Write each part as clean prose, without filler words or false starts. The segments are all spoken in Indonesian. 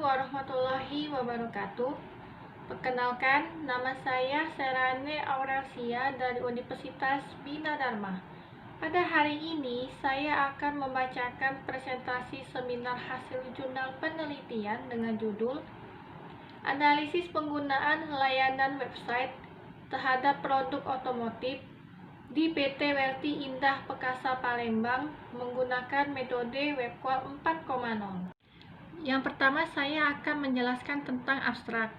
warahmatullahi wabarakatuh. Perkenalkan, nama saya Serane Aurelsia dari Universitas Bina Dharma. Pada hari ini, saya akan membacakan presentasi seminar hasil jurnal penelitian dengan judul Analisis Penggunaan Layanan Website terhadap Produk Otomotif di PT Welty Indah Perkasa Palembang menggunakan metode Webcall 4.0. Yang pertama, saya akan menjelaskan tentang abstrak.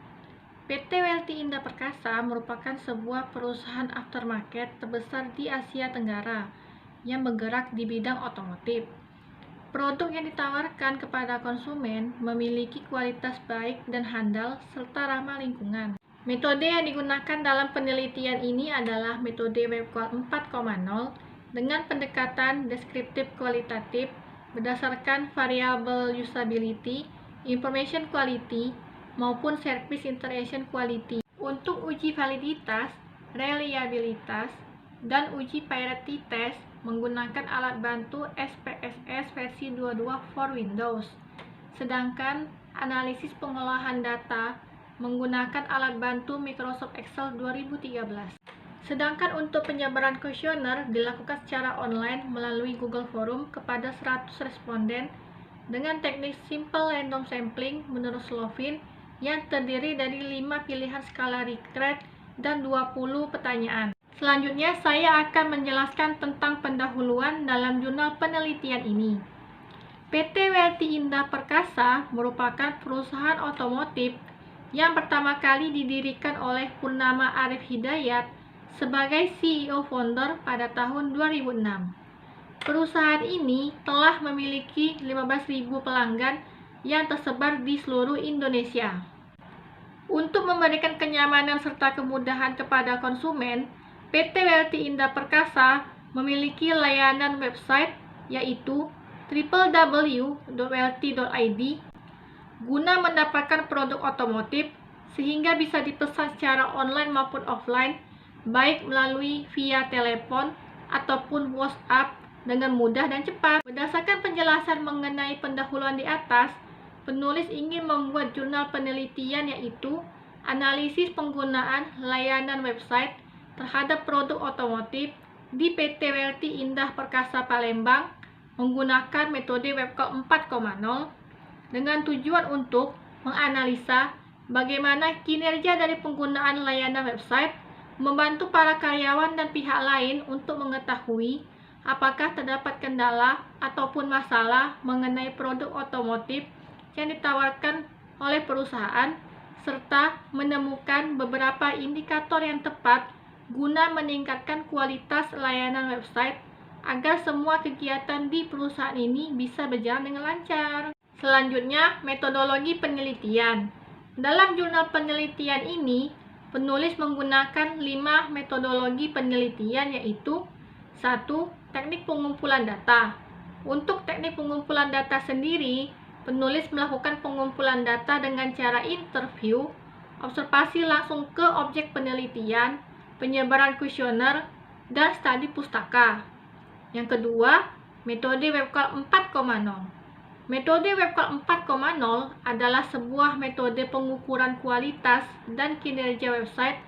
PT Welty Indah Perkasa merupakan sebuah perusahaan aftermarket terbesar di Asia Tenggara yang bergerak di bidang otomotif. Produk yang ditawarkan kepada konsumen memiliki kualitas baik dan handal serta ramah lingkungan. Metode yang digunakan dalam penelitian ini adalah metode Webcall 4.0 dengan pendekatan deskriptif kualitatif berdasarkan variabel usability, information quality, maupun service interaction quality. Untuk uji validitas, reliabilitas, dan uji parity test menggunakan alat bantu SPSS versi 22 for Windows. Sedangkan analisis pengolahan data menggunakan alat bantu Microsoft Excel 2013. Sedangkan untuk penyebaran kuesioner dilakukan secara online melalui Google Forum kepada 100 responden dengan teknik simple random sampling menurut Slovin yang terdiri dari 5 pilihan skala Likert dan 20 pertanyaan. Selanjutnya, saya akan menjelaskan tentang pendahuluan dalam jurnal penelitian ini. PT Welty Indah Perkasa merupakan perusahaan otomotif yang pertama kali didirikan oleh Purnama Arif Hidayat sebagai CEO founder pada tahun 2006. Perusahaan ini telah memiliki 15.000 pelanggan yang tersebar di seluruh Indonesia. Untuk memberikan kenyamanan serta kemudahan kepada konsumen, PT Welty Indah Perkasa memiliki layanan website yaitu www.welty.id guna mendapatkan produk otomotif sehingga bisa dipesan secara online maupun offline, baik melalui via telepon ataupun WhatsApp dengan mudah dan cepat. Berdasarkan penjelasan mengenai pendahuluan di atas, penulis ingin membuat jurnal penelitian yaitu analisis penggunaan layanan website terhadap produk otomotif di PT Welty Indah Perkasa Palembang menggunakan metode Webcall 4.0 dengan tujuan untuk menganalisa bagaimana kinerja dari penggunaan layanan website, membantu para karyawan dan pihak lain untuk mengetahui apakah terdapat kendala ataupun masalah mengenai produk otomotif yang ditawarkan oleh perusahaan, serta menemukan beberapa indikator yang tepat guna meningkatkan kualitas layanan website agar semua kegiatan di perusahaan ini bisa berjalan dengan lancar. Selanjutnya, metodologi penelitian. Dalam jurnal penelitian ini, penulis menggunakan 5 metodologi penelitian yaitu 1. Teknik pengumpulan data. Untuk teknik pengumpulan data sendiri, penulis melakukan pengumpulan data dengan cara interview, observasi langsung ke objek penelitian, penyebaran kuesioner, dan studi pustaka. Yang kedua, metode Webcall 4.0. Metode Webcall 4.0 adalah sebuah metode pengukuran kualitas dan kinerja website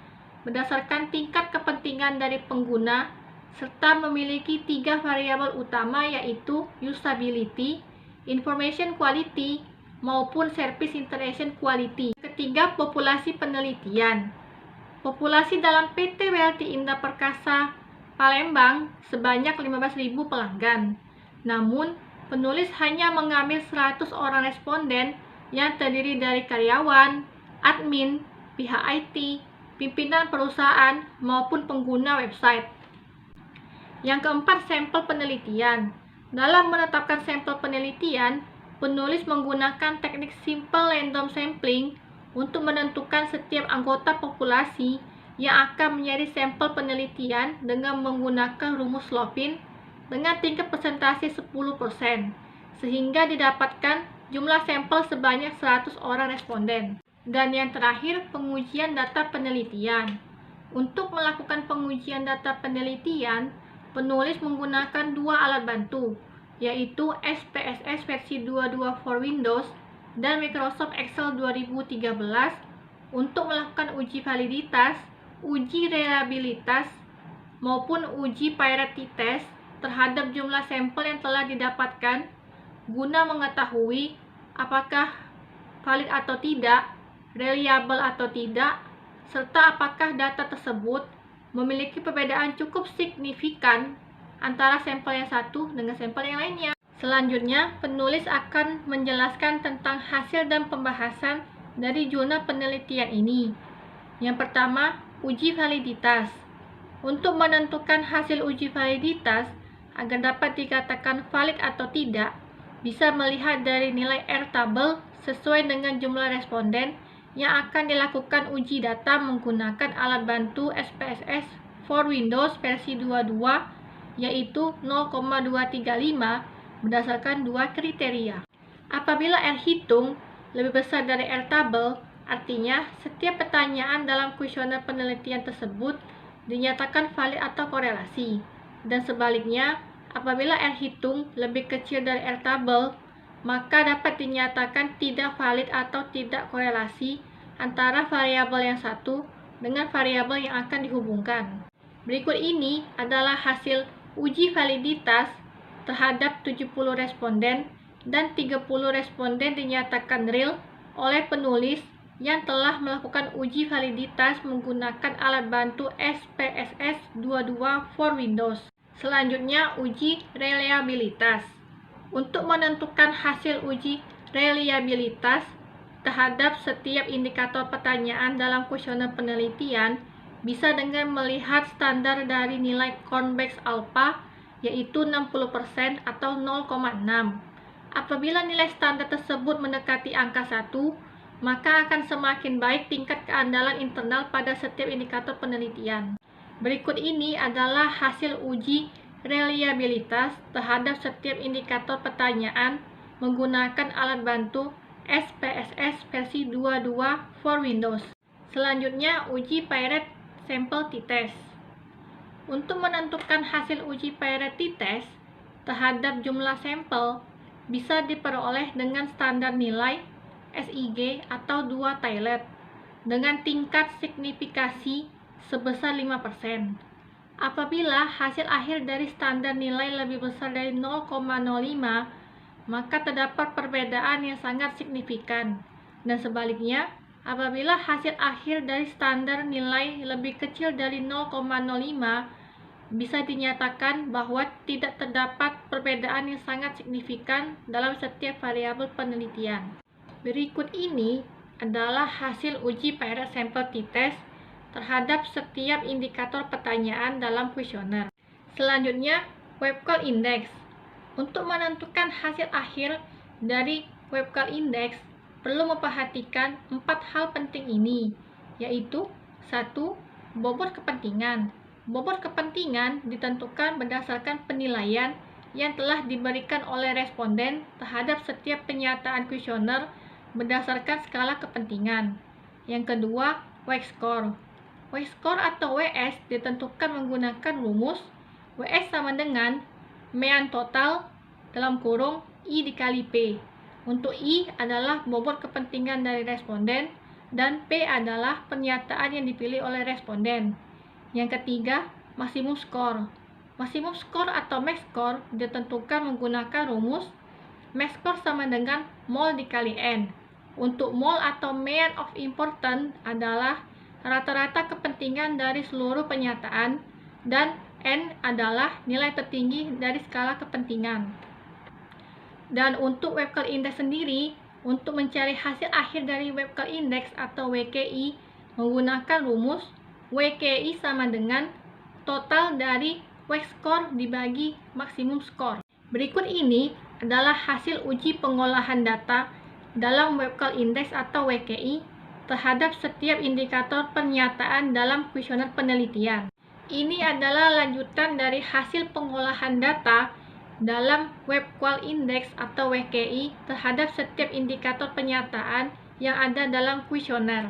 berdasarkan tingkat kepentingan dari pengguna serta memiliki 3 variabel utama yaitu usability, information quality, maupun service interaction quality. Ketiga, populasi penelitian. Populasi dalam PT Welty Indah Perkasa Palembang sebanyak 15.000 pelanggan. Namun, penulis hanya mengambil 100 orang responden yang terdiri dari karyawan, admin, pihak IT, pimpinan perusahaan, maupun pengguna website. Yang keempat, sampel penelitian. Dalam menetapkan sampel penelitian, penulis menggunakan teknik simple random sampling untuk menentukan setiap anggota populasi yang akan menjadi sampel penelitian dengan menggunakan rumus Slovin dengan tingkat persentase 10%, sehingga didapatkan jumlah sampel sebanyak 100 orang responden. Dan yang terakhir, pengujian data penelitian. Untuk melakukan pengujian data penelitian, penulis menggunakan 2 alat bantu, yaitu SPSS versi 22 for Windows dan Microsoft Excel 2013 untuk melakukan uji validitas, uji reliabilitas, maupun uji parity test terhadap jumlah sampel yang telah didapatkan guna mengetahui apakah valid atau tidak, reliable atau tidak, serta apakah data tersebut memiliki perbedaan cukup signifikan antara sampel yang satu dengan sampel yang lainnya. Selanjutnya, penulis akan menjelaskan tentang hasil dan pembahasan dari jurnal penelitian ini. Yang pertama, uji validitas. Untuk menentukan hasil uji validitas agar dapat dikatakan valid atau tidak, bisa melihat dari nilai airtable sesuai dengan jumlah responden yang akan dilakukan uji data menggunakan alat bantu SPSS for Windows versi 22, yaitu 0,235 berdasarkan dua kriteria. Apabila R hitung lebih besar dari airtable, artinya setiap pertanyaan dalam kuesioner penelitian tersebut dinyatakan valid atau korelasi. Dan sebaliknya, apabila R hitung lebih kecil dari airtable, maka dapat dinyatakan tidak valid atau tidak korelasi antara variabel yang satu dengan variabel yang akan dihubungkan. Berikut ini adalah hasil uji validitas terhadap 70 responden dan 30 responden dinyatakan real oleh penulis yang telah melakukan uji validitas menggunakan alat bantu SPSS 22 for Windows. Selanjutnya, uji reliabilitas. Untuk menentukan hasil uji reliabilitas terhadap setiap indikator pertanyaan dalam kuesioner penelitian bisa dengan melihat standar dari nilai convex alpha, yaitu 60% atau 0,6. Apabila nilai standar tersebut mendekati angka 1, maka akan semakin baik tingkat keandalan internal pada setiap indikator penelitian. Berikut ini adalah hasil uji reliabilitas terhadap setiap indikator pertanyaan menggunakan alat bantu SPSS versi 22 for Windows. Selanjutnya, uji parity sample t-test. Untuk menentukan hasil uji parity test terhadap jumlah sampel bisa diperoleh dengan standar nilai SIG atau 2 tilet dengan tingkat signifikasi sebesar 5%. Apabila hasil akhir dari standar nilai lebih besar dari 0,05, maka terdapat perbedaan yang sangat signifikan. Dan sebaliknya, apabila hasil akhir dari standar nilai lebih kecil dari 0,05, bisa dinyatakan bahwa tidak terdapat perbedaan yang sangat signifikan dalam setiap variabel penelitian. Berikut ini adalah hasil uji parity sample t-test terhadap setiap indikator pertanyaan dalam kuesioner. Selanjutnya, web call index. Untuk menentukan hasil akhir dari web call index, perlu memperhatikan 4 hal penting ini, yaitu 1. Bobot kepentingan. Bobot kepentingan ditentukan berdasarkan penilaian yang telah diberikan oleh responden terhadap setiap penyataan kuesioner berdasarkan skala kepentingan. Yang kedua, WS score. WS score atau WS ditentukan menggunakan rumus WS sama dengan mean total dalam kurung I dikali P. Untuk I adalah bobot kepentingan dari responden dan P adalah pernyataan yang dipilih oleh responden. Yang ketiga, maksimum skor. Maksimum skor atau max score ditentukan menggunakan rumus max score sama dengan mol dikali N. Untuk mol atau mean of importance adalah rata-rata kepentingan dari seluruh pernyataan dan N adalah nilai tertinggi dari skala kepentingan. Dan untuk web call index sendiri, untuk mencari hasil akhir dari web call index atau WKI menggunakan rumus WKI sama dengan total dari WS score dibagi maksimum skor. Berikut ini adalah hasil uji pengolahan data dalam web call index atau WKI terhadap setiap indikator pernyataan dalam kuesioner penelitian. Ini adalah lanjutan dari hasil pengolahan data dalam web call index atau WKI terhadap setiap indikator pernyataan yang ada dalam kuesioner.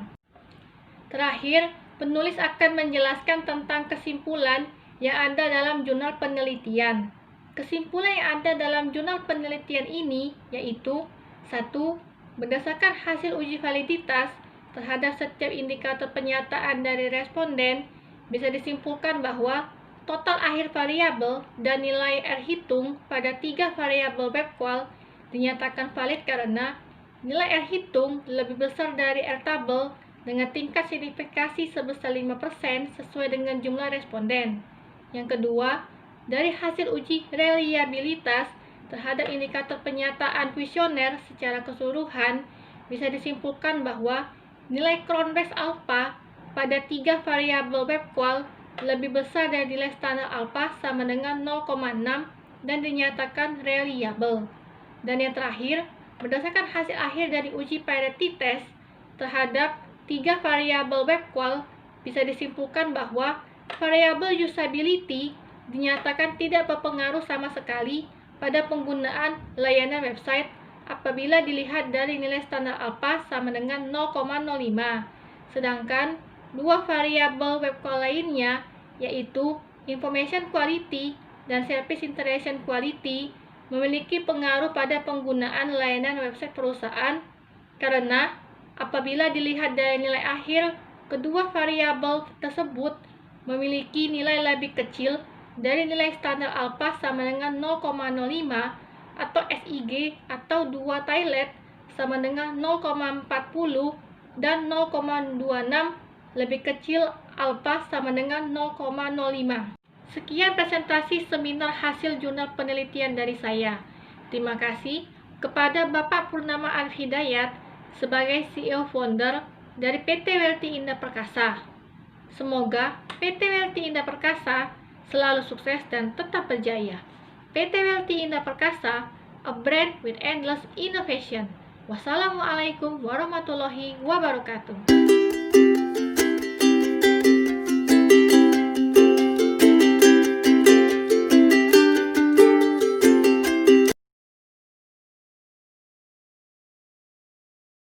Terakhir, penulis akan menjelaskan tentang kesimpulan yang ada dalam jurnal penelitian. Kesimpulan yang ada dalam jurnal penelitian ini yaitu 1. berdasarkan hasil uji validitas terhadap setiap indikator penyataan dari responden, bisa disimpulkan bahwa total akhir variabel dan nilai R hitung pada 3 variabel web qual dinyatakan valid karena nilai R hitung lebih besar dari R tabel dengan tingkat signifikasi sebesar 5% sesuai dengan jumlah responden. Yang kedua, dari hasil uji reliabilitas terhadap indikator penyataan kuesioner secara keseluruhan, bisa disimpulkan bahwa nilai Cron Base alpha pada 3 variabel web qual lebih besar dari nilai standar alpha sama dengan 0,6 dan dinyatakan reliable. Dan yang terakhir, berdasarkan hasil akhir dari uji parity test terhadap 3 variabel web qual, bisa disimpulkan bahwa variabel usability dinyatakan tidak berpengaruh sama sekali pada penggunaan layanan website apabila dilihat dari nilai standar alpha sama dengan 0,05. Sedangkan dua variabel web qual lainnya, yaitu information quality dan service interaction quality, memiliki pengaruh pada penggunaan layanan website perusahaan karena apabila dilihat dari nilai akhir, kedua variabel tersebut memiliki nilai lebih kecil dari nilai standar alpha sama dengan 0,05 atau SIG atau 2 tilet sama dengan 0,40 dan 0,26 lebih kecil alpha sama dengan 0,05. Sekian presentasi seminar hasil jurnal penelitian dari saya. Terima kasih kepada Bapak Purnama Arif Hidayat sebagai CEO founder dari PT Welty Indah Perkasa. Semoga PT Welty Indah Perkasa selalu sukses dan tetap berjaya. PT Welty Indah Perkasa, a brand with endless innovation. Wassalamualaikum warahmatullahi wabarakatuh.